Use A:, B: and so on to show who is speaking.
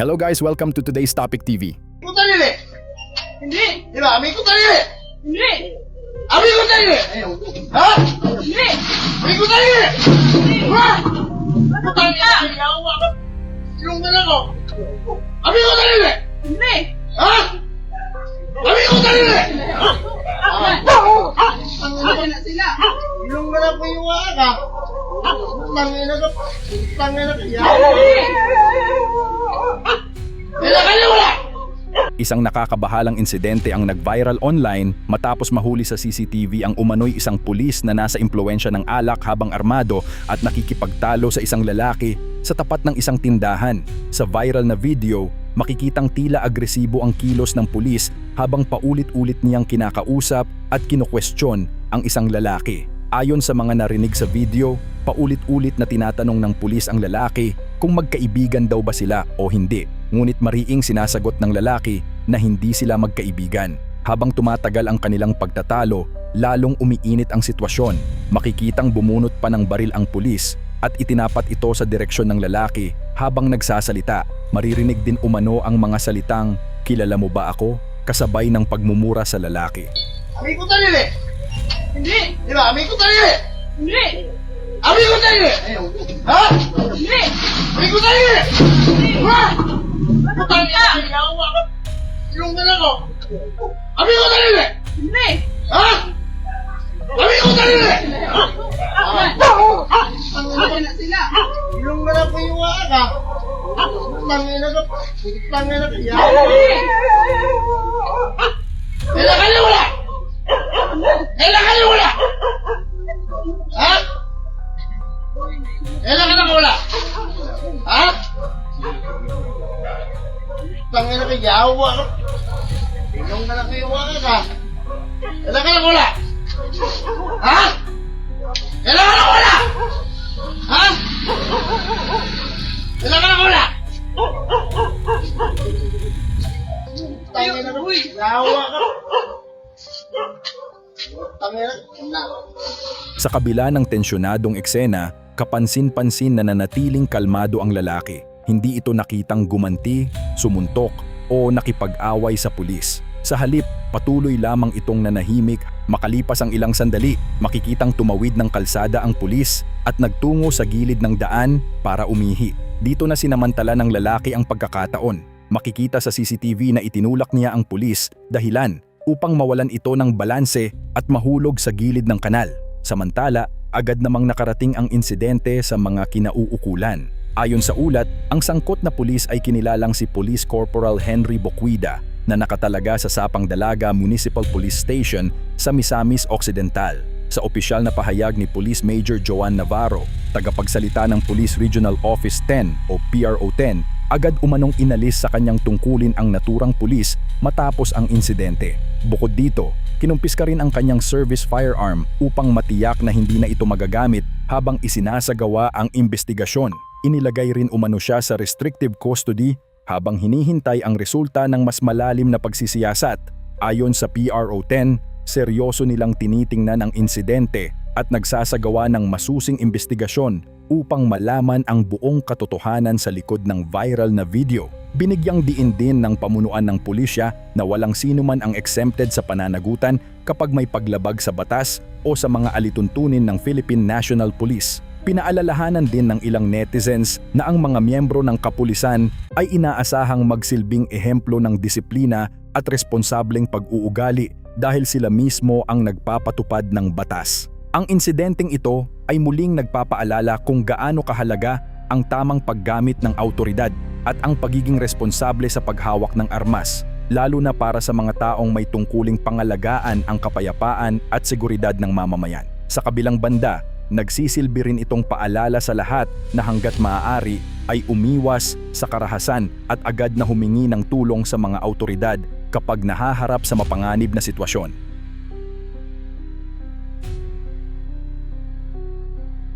A: Hello guys, welcome to today's Topic TV.
B: Amigo sarili!
C: Hindi!
B: Di ba? Amigo sarili!
C: Hindi!
B: Amigo sarili! Ha?
C: Hindi!
B: Amigo sarili! Ha?
C: Patay ka!
B: Silong na lang ako! Amigo sarili!
C: Hindi!
B: Ha? Amigo sarili!
C: Patay na sila!
B: Silong na lang po yung waka! Tangina ka! Tangina ka! Kailangan niyo wala!
A: Isang nakakabahalang insidente ang nag-viral online matapos mahuli sa CCTV ang umano'y isang pulis na nasa impluwensya ng alak habang armado at nakikipagtalo sa isang lalaki sa tapat ng isang tindahan. Sa viral na video, makikitang tila agresibo ang kilos ng pulis habang paulit-ulit niyang kinakausap at kinukwestiyon ang isang lalaki. Ayon sa mga narinig sa video, paulit-ulit na tinatanong ng pulis ang lalaki kung magkaibigan daw ba sila o hindi. Ngunit mariing sinasagot ng lalaki na hindi sila magkaibigan. Habang tumatagal ang kanilang pagtatalo, lalong umiinit ang sitwasyon. Makikitang bumunot pa ng baril ang pulis at itinapat ito sa direksyon ng lalaki habang nagsasalita. Maririnig din umano ang mga salitang, "Kilala mo ba ako?" kasabay ng pagmumura sa lalaki.
B: Amigo sarili!
C: Hindi!
B: Di ba? Amigo sarili!
C: Hindi!
B: Amigo sarili! Ha?
C: Hindi!
B: Amigo sarili! Ha?
C: Patay ka!
B: Silong na lang ako! Amigo sarili!
C: Hindi!
B: Ha? Amigo sarili!
C: Patay na sila!
B: Silong na lang po yung waka! Tangina ka! Tangina ka! Kailangan niyo wala! Kailangan niyo wala! Ha? Kailangan na wala! Ha? Tangina ka! Yawa ka! Silong na lang po yung waka! Kailangan na wala! Ha? Kailangan na wala! Ha? Kailangan na wala! Tangina ka! Yawa ka! Tangina ka!
A: Sa kabila ng tensyonadong eksena, kapansin-pansin na nanatiling kalmado ang lalaki. Hindi ito nakitang gumanti, sumuntok o nakipag-away sa pulis. Sa halip, patuloy lamang itong nanahimik. Makalipas ang ilang sandali, makikitang tumawid ng kalsada ang pulis at nagtungo sa gilid ng daan para umihi. Dito na sinamantala ng lalaki ang pagkakataon. Makikita sa CCTV na itinulak niya ang pulis dahilan upang mawalan ito ng balanse at mahulog sa gilid ng kanal. Samantala, agad namang nakarating ang insidente sa mga kinauukulan. Ayon sa ulat, ang sangkot na pulis ay kinilalang si Police Corporal Henry Boquida na nakatalaga sa Sapang Dalaga Municipal Police Station sa Misamis Occidental. Sa opisyal na pahayag ni Police Major Joan Navarro, tagapagsalita ng Police Regional Office 10 o PRO 10, agad umanong inalis sa kanyang tungkulin ang naturang pulis matapos ang insidente. Bukod dito, kinumpiska rin ang kanyang service firearm upang matiyak na hindi na ito magagamit habang isinasagawa ang investigasyon. Inilagay rin umano siya sa restrictive custody habang hinihintay ang resulta ng mas malalim na pagsisiyasat. Ayon sa PRO 10, seryoso nilang tinitingnan ang insidente at nagsasagawa ng masusing investigasyon upang malaman ang buong katotohanan sa likod ng viral na video. Binigyang diin din ng pamunuan ng pulisya na walang sino man ang exempted sa pananagutan kapag may paglabag sa batas o sa mga alituntunin ng Philippine National Police. Pinaalalahanan din ng ilang netizens na ang mga miyembro ng kapulisan ay inaasahang magsilbing ehemplo ng disiplina at responsableng pag-uugali dahil sila mismo ang nagpapatupad ng batas. Ang insidenteng ito ay muling nagpapaalala kung gaano kahalaga ang tamang paggamit ng awtoridad at ang pagiging responsable sa paghawak ng armas, lalo na para sa mga taong may tungkuling pangalagaan ang kapayapaan at seguridad ng mamamayan. Sa kabilang banda, nagsisilbi rin itong paalala sa lahat na hanggat maaari ay umiwas sa karahasan at agad na humingi ng tulong sa mga awtoridad kapag nahaharap sa mapanganib na sitwasyon.